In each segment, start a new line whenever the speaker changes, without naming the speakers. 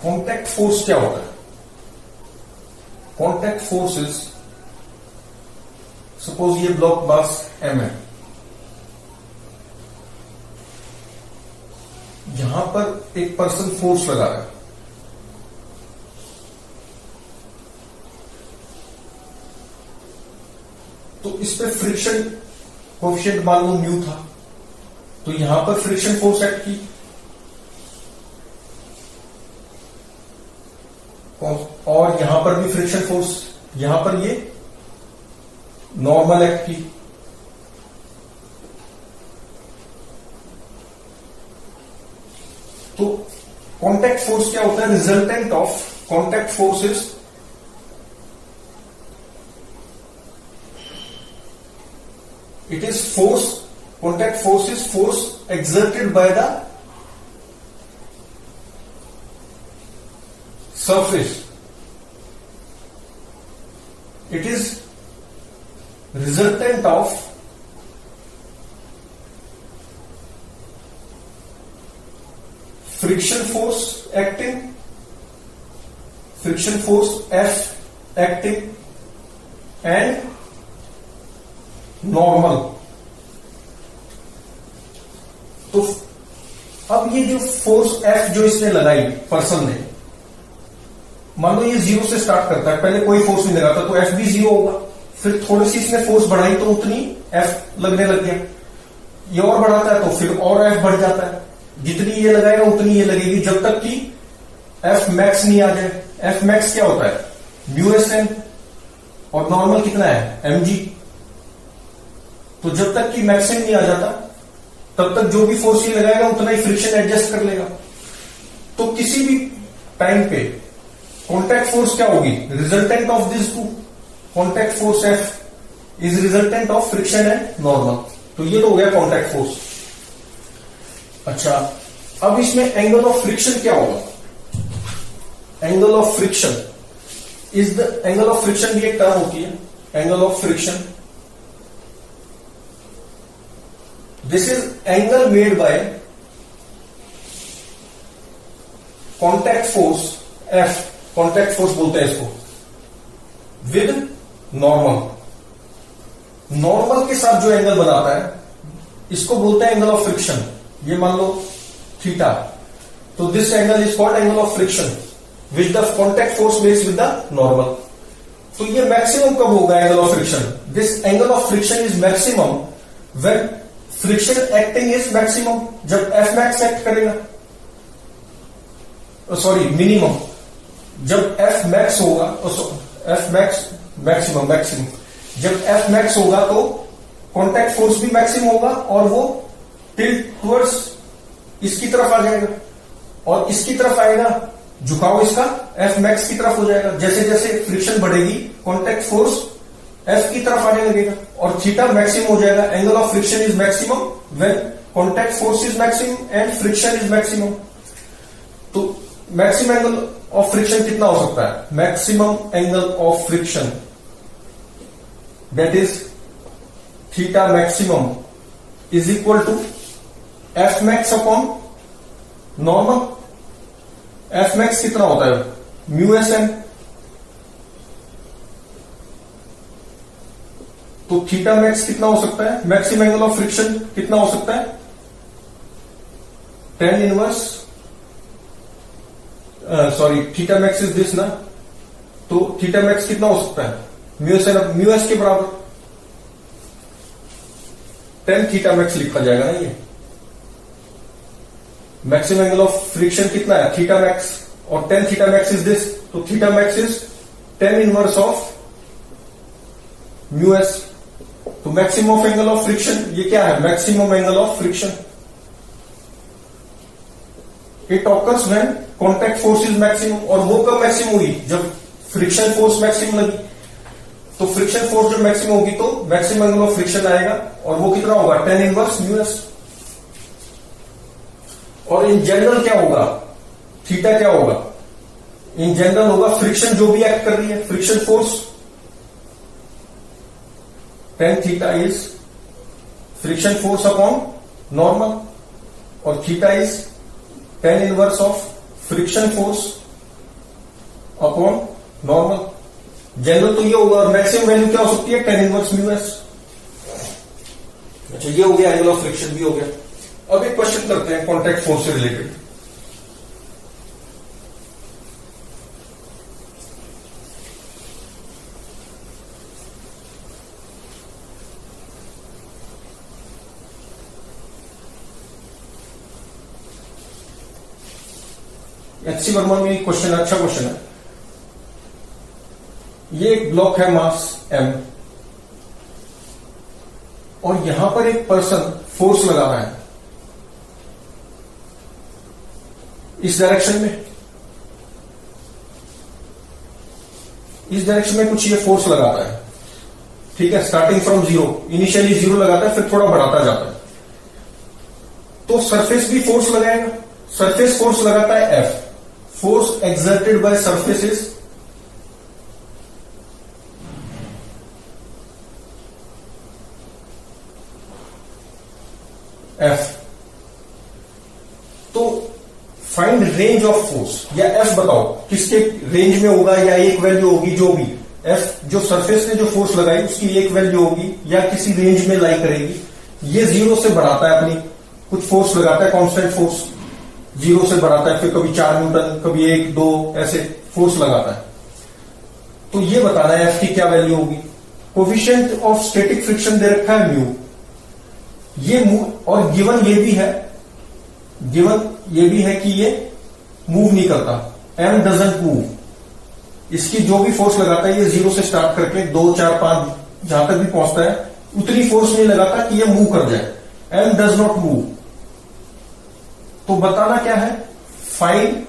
Contact force क्या होता है? कॉन्टैक्ट फोर्स इज, सपोज ये ब्लॉक मास m है, यहां पर एक पर्सन फोर्स लगा रहा है, तो इस पे फ्रिक्शन कोएफिशिएंट मान लो न्यू था, तो यहां पर फ्रिक्शन फोर्स एक्ट की, और यहां पर भी फ्रिक्शन फोर्स, यहां पर ये नॉर्मल एक्ट की। तो कांटेक्ट फोर्स क्या होता है? Resultant of contact force is it is force, contact force is force exerted by the surface. It is resultant of friction force acting, friction force F acting and normal. तो अब ये जो force F जो इसने लगाई person ने, मान लो ये 0 से स्टार्ट करता है, पहले कोई फोर्स नहीं लगाता तो F भी 0 होगा, फिर थोड़ी सी इसने फोर्स बढ़ाई तो उतनी F लगने लग गया, ये और बढ़ाता है तो फिर और F बढ़ जाता है, जितनी ये लगाएगा उतनी ये लगेगी, जब तक कि F मैक्स नहीं आ जाए। F मैक्स क्या होता है? μSN, और नॉर्मल कितना है? mg। तो जब तक कि मैक्सिमम नहीं आ जाता तब तक जो भी फोर्स ये लगाएगा उतना ही फ्रिक्शन एडजस्ट कर लेगा। तो किसी भी टाइम पे कांटेक्ट फोर्स क्या होगी? Resultant of this two, contact force F is resultant of friction and normal. तो ये तो हो गया कांटेक्ट फोर्स। अच्छा, अब इसमें एंगल ऑफ फ्रिक्शन क्या होगा? Angle of friction is the, angle of friction भी एक टर्म होती है, angle of friction. This is angle made by contact force F, contact force बोलते हैं इसको, with normal। नॉर्मल के साथ जो एंगल बनाता है इसको बोलते हैं एंगल ऑफ फ्रिक्शन। ये मान लो थीटा, तो this angle is called angle of friction which the contact force makes with the normal. तो ये मैक्सिमम कब होगा angle of friction? This angle of friction is maximum when friction acting is maximum, जब F max act करेगा, sorry minimum, जब F max होगा, F max maximum, maximum जब F max होगा तो कांटेक्ट फोर्स भी मैक्सिमम होगा और वो टिल्ट टुवर्ड्स इसकी तरफ आ जाएगा, और इसकी तरफ आएगा, झुकाव इसका F मैक्स की तरफ हो जाएगा। जैसे जैसे फ्रिक्शन बढ़ेगी कांटेक्ट फोर्स F की तरफ आने लगेगा और थीटा मैक्सिमम हो जाएगा। Angle of friction is maximum when contact force is maximum and friction is maximum. तो मैक्सिमम एंगल ऑफ फ्रिक्शन कितना हो सकता है? Maximum angle of friction that is theta maximum is equal to F max upon normal. F max कितना होता है? μSN। तो theta max कितना हो सकता है? मैक्सिमम एंगल ऑफ फ्रिक्शन कितना हो सकता है? tan inverse, sorry theta max is this ना, तो थीटा मैक्स कितना हो सकता है? μSN μS के बराबर tan थीटा मैक्स लिखा जाएगा ना। ये मैक्सिमम एंगल ऑफ फ्रिक्शन कितना है? थीटा मैक्स, और tan theta max is this, तो theta max is tan inverse of μS। तो maximum of angle of friction ये क्या है? Maximum angle of friction. It occurs when contact force is maximum, और वो कब मैक्सिमम हुई? जब फ्रिक्शन फोर्स मैक्सिमम लगी। तो फ्रिक्शन फोर्स जब मैक्सिमम होगी तो मैक्सिमम एंगल ऑफ फ्रिक्शन आएगा, और वो कितना होगा? tan inverse μS। और इन जनरल क्या होगा? थीटा क्या होगा? इन जनरल होगा फ्रिक्शन जो भी एक्ट कर रही है, friction force, tan theta is friction force upon normal, और theta is tan inverse of friction force upon normal. General तो ये होगा और मैक्सिमम वैल्यू क्या हो सकती है, tan इनवर्स म्यू एस। अच्छा, ये हो गया एंगल ऑफ फ्रिक्शन भी हो गया। अब एक क्वेश्चन करते हैं कॉन्टैक्ट फोर्स से रिलेटेड। एचसी वर्मा में क्वेश्चन, अच्छा क्वेश्चन है। ये एक ब्लॉक है मास m और यहां पर एक पर्सन फोर्स लगा रहा है इस डायरेक्शन में। इस डायरेक्शन में कुछ ये फोर्स लगाता है, ठीक है, starting from zero. Initially zero लगाता है, फिर थोड़ा बढ़ाता जाता है। तो सरफेस भी फोर्स लगाएगा। सरफेस फोर्स लगाता है F। Force exerted by surface is F। तो फाइंड रेंज ऑफ फोर्स, या F बताओ किसके रेंज में होगा, या एक वैल्यू होगी जो भी। F जो सरफेस ने जो फोर्स लगाई उसकी एक वैल्यू होगी या किसी रेंज में लाई करेगी। ये जीरो से बढ़ाता है अपनी, कुछ फोर्स लगाता है, कांस्टेंट फोर्स जीरो से बढ़ाता है, फिर कभी 4 न्यूटन, कभी 1 2 ऐसे फोर्स लगाता है। तो ये बताना है F की क्या वैल्यू होगी। कोफिशिएंट ऑफ स्टैटिक फ्रिक्शन दे रखा है म्यू। ये मूव, और गिवन ये भी है, गिवन ये भी है कि ये मूव नहीं करता, M डजंट मूव। इसकी जो भी फोर्स लगाता है ये जीरो से स्टार्ट करके 2 4 5 जहां तक भी पहुंचता है उतनी फोर्स नहीं लगाता कि ये मूव कर जाए। M does not move. तो बताना क्या है, find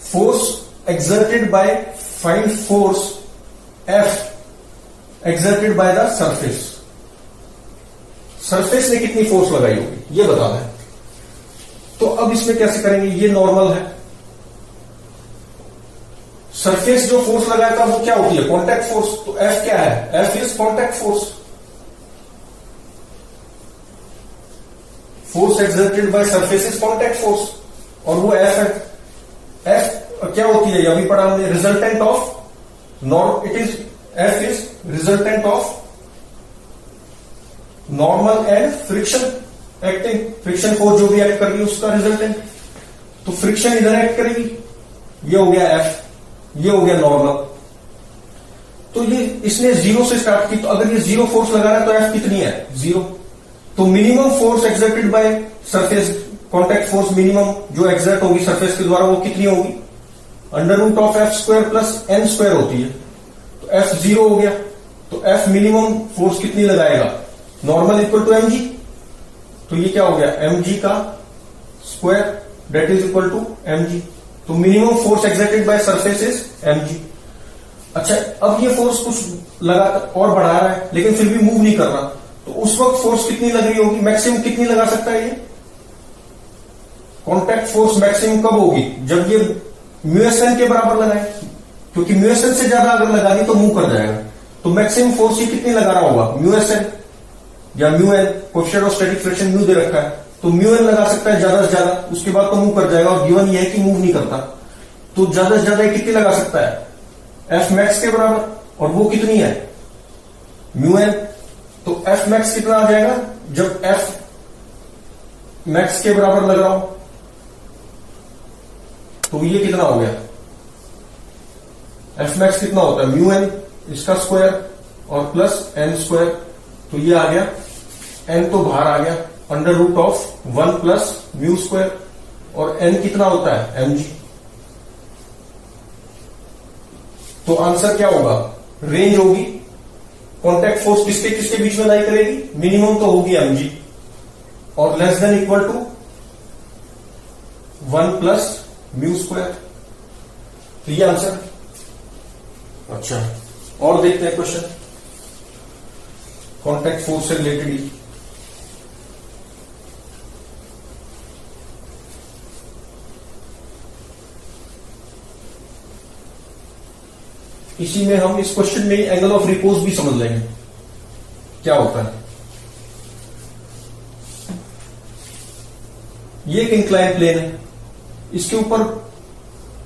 force exerted bye, find force F exerted by the surface. Surface ने कितनी फोर्स लगाई होगी ये बताना है। तो अब इसमें कैसे करेंगे, ये नॉर्मल है। सरफेस जो फोर्स लगाया था वो क्या होती है, कॉन्टैक्ट फोर्स। तो F क्या है, F is contact force. Force exerted by surface is contact force, और वो F है। F क्या होती है, अभी पढ़ा हमने, resultant of norm, it is F is resultant of normal and friction acting. Friction force जो भी एक्ट कर रही है उसका रिजल्टेंट। तो फ्रिक्शन इधर एक्ट करेगी, ये हो गया F, ये हो गया नॉर्मल। तो ये इसने जीरो से स्टार्ट की, तो अगर ये जीरो फोर्स लगा रहा है तो F कितनी है, जीरो। तो minimum force exerted by surface, contact force minimum जो एक्सर्ट होगी सरफेस के द्वारा वो कितनी होगी, √(f² + n² होती है। तो F जीरो हो गया। तो F मिनिमम फोर्स कितनी लगाएगा, नॉर्मल इक्वल टू mg। तो ये क्या हो गया, mg का square that is equal to mg। तो minimum force exerted by surface is mg। अच्छा, अब ये फोर्स कुछ लगा और बढ़ा रहा है लेकिन फिर भी मूव नहीं कर रहा, तो उस वक्त फोर्स कितनी लग रही होगी, मैक्सिमम कितनी लगा सकता है ये, कॉन्टैक्ट फोर्स मैक्सिमम कब होगी, जब ये μSN के बराबर लगाए, क्योंकि μSN से ज्यादा अगर लगा दी तो मूव कर जाएगा। तो मैक्सिमम फोर्स ये कितनी लगा रहा होगा, μSN या μN, coefficient of static friction mu दे रखा है, तो μN लगा सकता है ज्यादा से ज्यादा, उसके बाद तो मूव कर जाएगा। और गिवन ये है कि मूव नहीं करता, तो ज्यादा से ज्यादा कितनी लगा सकता है, F मैक्स के बराबर, और वो कितनी है, μN। तो F मैक्स कितना आ जाएगा, जब F मैक्स के बराबर लग रहा हो तो ये कितना हो गया, F मैक्स कितना होता है, μN इसका स्क्वायर और प्लस n²। तो ये आ गया, n तो बाहर आ गया, √(1 + μ², और n कितना होता है, mg। तो आंसर क्या होगा, रेंज होगी, कॉन्टैक्ट फोर्स किसके किसके बीच में लाई करेगी, मिनिमम तो होगी mg, और लेस देन इक्वल टू 1 + μ²। तो ये आंसर। अच्छा, और देखते हैं क्वेश्चन कॉन्टैक्ट फोर्स से रिलेटेड ही। इसी में हम इस क्वेश्चन में एंगल ऑफ रिपोज भी समझ लेंगे क्या होता है। ये एक इंक्लाइन प्लेन है, इसके ऊपर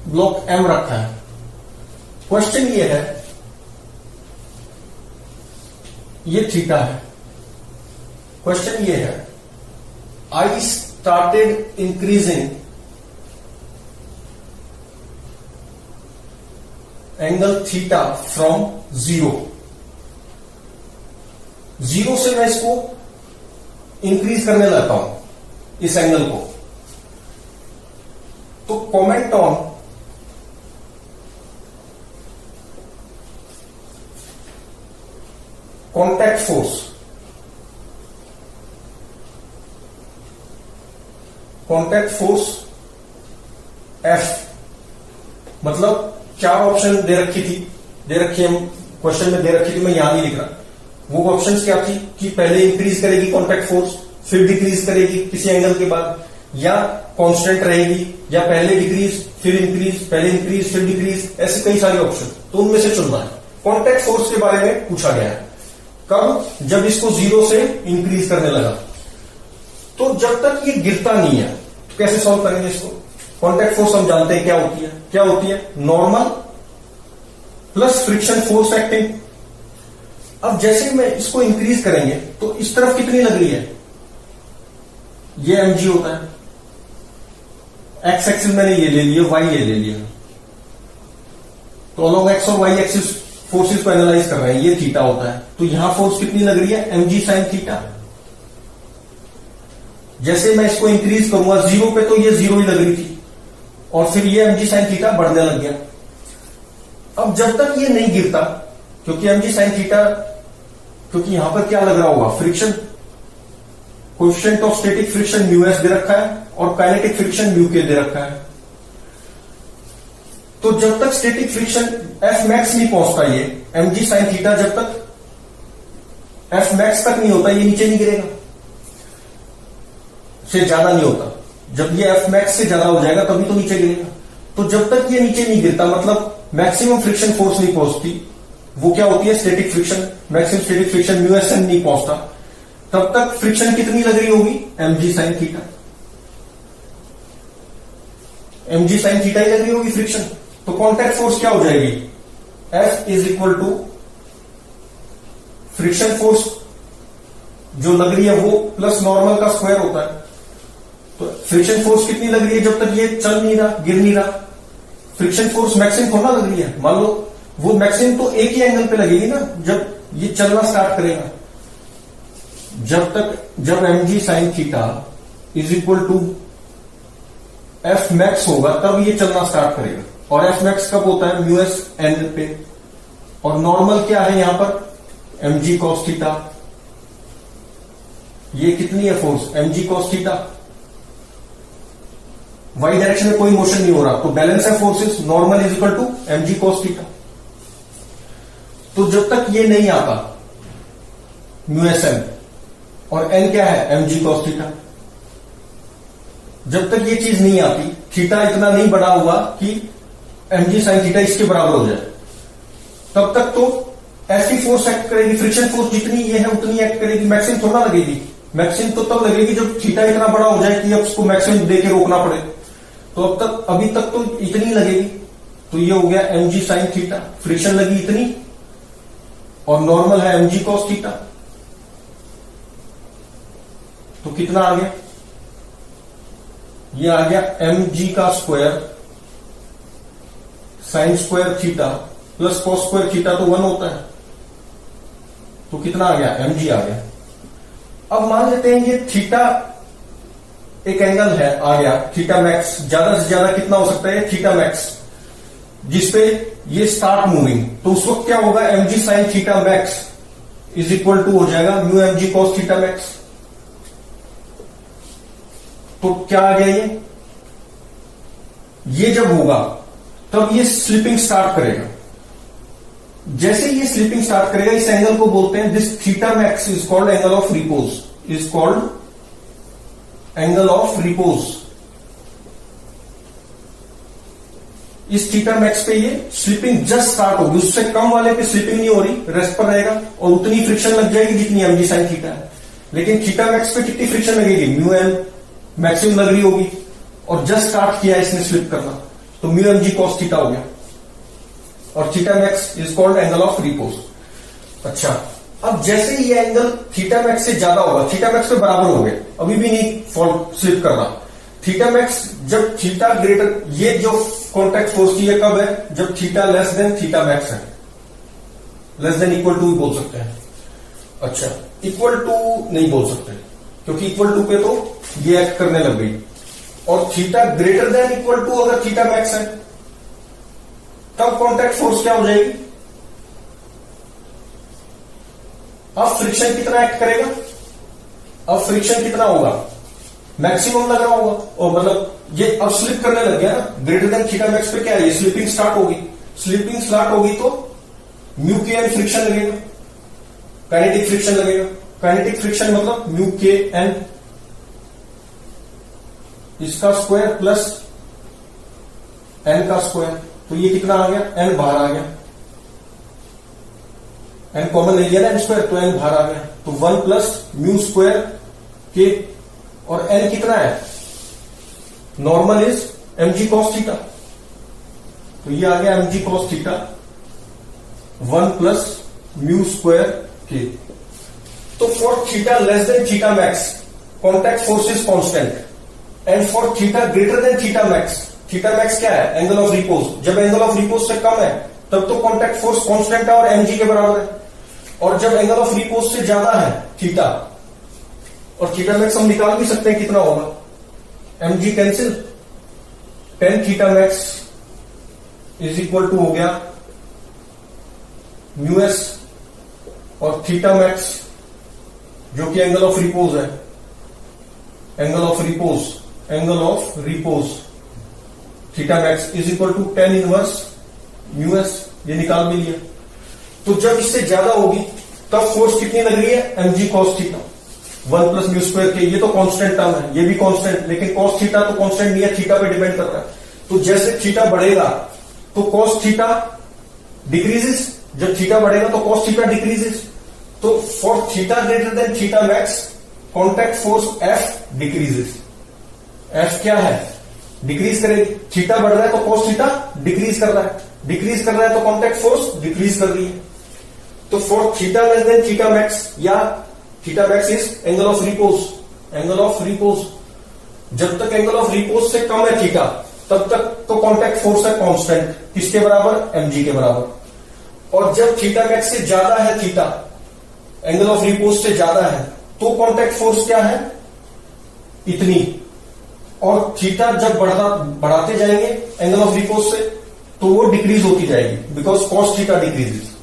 ब्लॉक एम रखा है। क्वेश्चन ये है, ये थीटा है, क्वेश्चन ये है, I started increasing angle theta from 0 से मैं इसको इंक्रीज करने लगता हूं इस एंगल को। तो comment on contact force, contact force F, मतलब 4 ऑप्शन दे रखी है, क्वेश्चन में दे रखी थी, मैं यहां नहीं लिख रहा। वो ऑप्शंस क्या थी कि पहले इंक्रीज करेगी कॉन्टैक्ट फोर्स, फिर डिक्रीज करेगी किसी एंगल के बाद, या कांस्टेंट रहेगी, या पहले डिक्रीज फिर इंक्रीज, पहले इंक्रीज फिर डिक्रीज, ऐसे कई सारे ऑप्शन। तो उनमें से चुनना है। कॉन्टैक्ट फोर्स के बारे में पूछा गया है। कब? जब इसको 0 से इंक्रीज करने लगा। तो जब तक ये गिरता नहीं है तो कैसे सॉल्व करेंगे इसको? कॉन्टैक्ट फोर्स हम जानते हैं क्या होती है, normal plus friction force acting. अब जैसे मैं इसको इंक्रीज करेंगे तो इस तरफ कितनी लग रही है, ये mg होता है, एक्स एक्सिस मैंने ये ले लिया, वाई ये ले लिया, तो अलोंग एक्स और वाई एक्सिस फोर्सेस को एनालाइज कर रहे हैं, ये थीटा होता है। तो यहां फोर्स कितनी लग रही है, mg साइन थीटा। जैसे मैं इसको इंक्रीज करूंगा 0 पे तो ये 0 ही लग रही थी, और फिर ये mg साइन थीटा बढ़ने लग गया। अब जब तक ये नहीं गिरता, क्योंकि mg साइन थीटा, क्योंकि यहां पर क्या लग रहा होगा, friction, coefficient of static friction μs दे रखा है और काइनेटिक फ्रिक्शन μk दे रखा है। तो जब तक स्टैटिक फ्रिक्शन F मैक्स नहीं पहुंचता, ये mg साइन थीटा जब तक F मैक्स तक नहीं होता, ये नीचे नहीं गिरेगा, से ज्यादा नहीं होता। जब ये F मैक्स से ज्यादा हो जाएगा तभी तो नीचे गिरेगा। तो जब तक ये नीचे नहीं गिरता, मतलब मैक्सिमम फ्रिक्शन फोर्स नहीं पहुंचती, वो क्या होती है, static friction, maximum static friction μsn नहीं पहुंचता, तब तक फ्रिक्शन कितनी लग रही होगी, mg sine theta, mg sine theta ही लग रही होगी फ्रिक्शन। तो कॉन्टैक्ट फोर्स क्या हो जाएगी, F is equal to friction force जो लग रही है वो प्लस नॉर्मल का स्क्वायर होता है। तो फ्रिक्शन फोर्स कितनी लग रही है जब तक ये चल नहीं रहा, गिर नहीं रहा। फ्रिक्शन फोर्स मैक्सिमम थोड़ा लग रही है, मान लो वो मैक्सिमम तो एक ही एंगल पे लगेगी ना, जब ये चलना स्टार्ट करेगा। जब mg sine theta is equal to F max होगा तब ये चलना स्टार्ट करेगा। और एफ मैक्स कब होता है, म्यूएस एन पे। और नॉर्मल क्या है यहां पर, mg cos थीटा। ये कितनी है force, mg cos theta. Y direction में कोई मोशन नहीं हो रहा, तो बैलेंस है forces, normal is equal to mg cos theta. तो जब तक ये नहीं आता μsn, और n क्या है, mg cos थीटा, जब तक ये चीज नहीं आती, थीटा इतना नहीं बढ़ा हुआ कि mg साइन थीटा इसके बराबर हो जाए, तब तक तो ऐसी फोर्स एक्ट करेगी, फ्रिक्शन फोर्स जितनी ये है उतनी एक्ट करेगी, मैक्सिमम थोड़ा लगेगी। मैक्सिमम तो तब लगेगी जब थीटा इतना बड़ा हो जाए कि अब उसको मैक्सिमम दे के रोकना पड़े। तो अभी तक तो इतनी लगेगी। तो ये हो गया mg साइन थीटा, फ्रिक्शन लगी इतनी, और नॉर्मल है mg cos थीटा। तो कितना आ गया, ये आ गया mg का square sine square theta plus cos square theta, तो 1 होता है। तो कितना आ गया, mg आ गया। अब मान लेते हैं ये थीटा एक एंगल है, आ गया थीटा मैक्स, ज्यादा से ज्यादा कितना हो सकता है, थीटा मैक्स, जिसपे ये स्टार्ट मूविंग। तो उस वक्त क्या होगा, mg sine theta max is equal to हो जाएगा mu mg cos theta max. तो क्या आ गया, ये जब होगा तब ये स्लिपिंग स्टार्ट करेगा। जैसे ये स्लिपिंग स्टार्ट करेगा, इस एंगल को बोलते हैं, this theta max is called angle of repose, is called angle of repose. इस थीटा मैक्स पे ये स्लिपिंग जस्ट स्टार्ट होगी, उससे कम वाले पे स्लिपिंग नहीं हो रही, रेस्ट पर रहेगा, और उतनी फ्रिक्शन लग जाएगी जितनी mg साइन थीटा है। लेकिन थीटा मैक्स पे कितनी फ्रिक्शन लगेगी, म्यू एम मैक्सिमम लग रही होगी, और जस्ट स्टार्ट किया इसने स्लिप करना, तो mu M G cos theta हो गया, और theta max is called angle of repose. अच्छा, अब जैसे ही ये एंगल थीटा मैक्स से ज्यादा होगा, थीटा मैक्स पे बराबर हो गए, अभी भी नहीं फॉल स्लिप कर रहा, थीटा मैक्स जब थीटा ग्रेटर, ये जो कॉन्टैक्ट फोर्स की है कब है, जब theta less than theta max है, लेस देन इक्वल टू भी बोल सकते हैं। अच्छा, इक्वल टू नहीं बोल सकते क्योंकि इक्वल टू पे तो ये एक्ट करने लग गई, और theta greater than equal to अगर थीटा मैक्स है तब कॉन्टैक्ट फोर्स क्या हो जाएगी, अब फ्रिक्शन कितना एक्ट करेगा, अब फ्रिक्शन कितना होगा, मैक्सिमम लग रहा होगा, और मतलब ये अब स्लिप करने लग गया ना, ग्रेटर देन थीटा मैक्स पे क्या है, ये स्लिपिंग स्टार्ट होगी, स्लिपिंग स्टार्ट होगी तो म्यू के एन फ्रिक्शन लगेगा, काइनेटिक फ्रिक्शन लगेगा, काइनेटिक फ्रिक्शन मतलब म्यू के एन इसका स्क्वायर प्लस एन का स्क्वायर, तो ये कितना आ गया, एन बाहर आ गया, एन कॉमन ले लिया ना एन स्क्वायर, तो एन बाहर आ गया, तो 1 प्लस म्यू स्क्वायर के, और एन कितना है, normal is M G cos theta, तो ये आ गया M G cos theta 1 plus mu square के। तो for theta less than theta max contact force is constant, and for theta greater than theta max क्या है, एंगल ऑफ रिपोज, जब angle of repose से कम है तब तो कॉन्टैक्ट फोर्स कांस्टेंट है और एमजी के बराबर है, और जब एंगल ऑफ रिपोज से ज्यादा है थीटा, और थीटा मैक्स हम निकाल भी सकते हैं कितना होगा, MG cancel, tan theta max is equal to हो गया म्यू एस, और थीटा मैक्स जो कि एंगल ऑफ रिपोज है, angle of repose theta max is equal to tan inverse mu S, ये निकाल भी लिया। तो जब इससे ज्यादा होगी तब फोर्स कितनी लग रही है, MG cos theta 1 plus mu square के, ये तो कांस्टेंट टर्म है, ये भी कांस्टेंट, लेकिन कॉस थीटा तो कांस्टेंट नहीं है, थीटा पे डिपेंड कर रहा है, तो जैसे थीटा बढ़ेगा तो कॉस थीटा डिक्रीजेस, जब थीटा बढ़ेगा तो कॉस थीटा डिक्रीजेस, तो for theta greater than theta max contact force F decreases, F क्या है, डिक्रीज करेगी, थीटा बढ़ रहा है तो कॉस थीटा डिक्रीज कर रहा है, तो कॉन्टैक्ट फोर्स डिक्रीज कर रही है। तो for theta less than theta max, या theta max is angle of repose, जब तक एंगल ऑफ रिपोज से कम है थीटा तब तक तो कॉन्टैक्ट फोर्स है कांस्टेंट, किसके बराबर, एमजी के बराबर, और जब थीटा मैक्स से ज्यादा है थीटा, एंगल ऑफ रिपोज से ज्यादा है, तो कॉन्टैक्ट फोर्स क्या है, इतनी, और थीटा जब बढ़ाते जाएंगे एंगल ऑफ रिपोज से तो वो डिक्रीज होती जाएगी, बिकॉज कॉस थीटा डिक्रीजेस।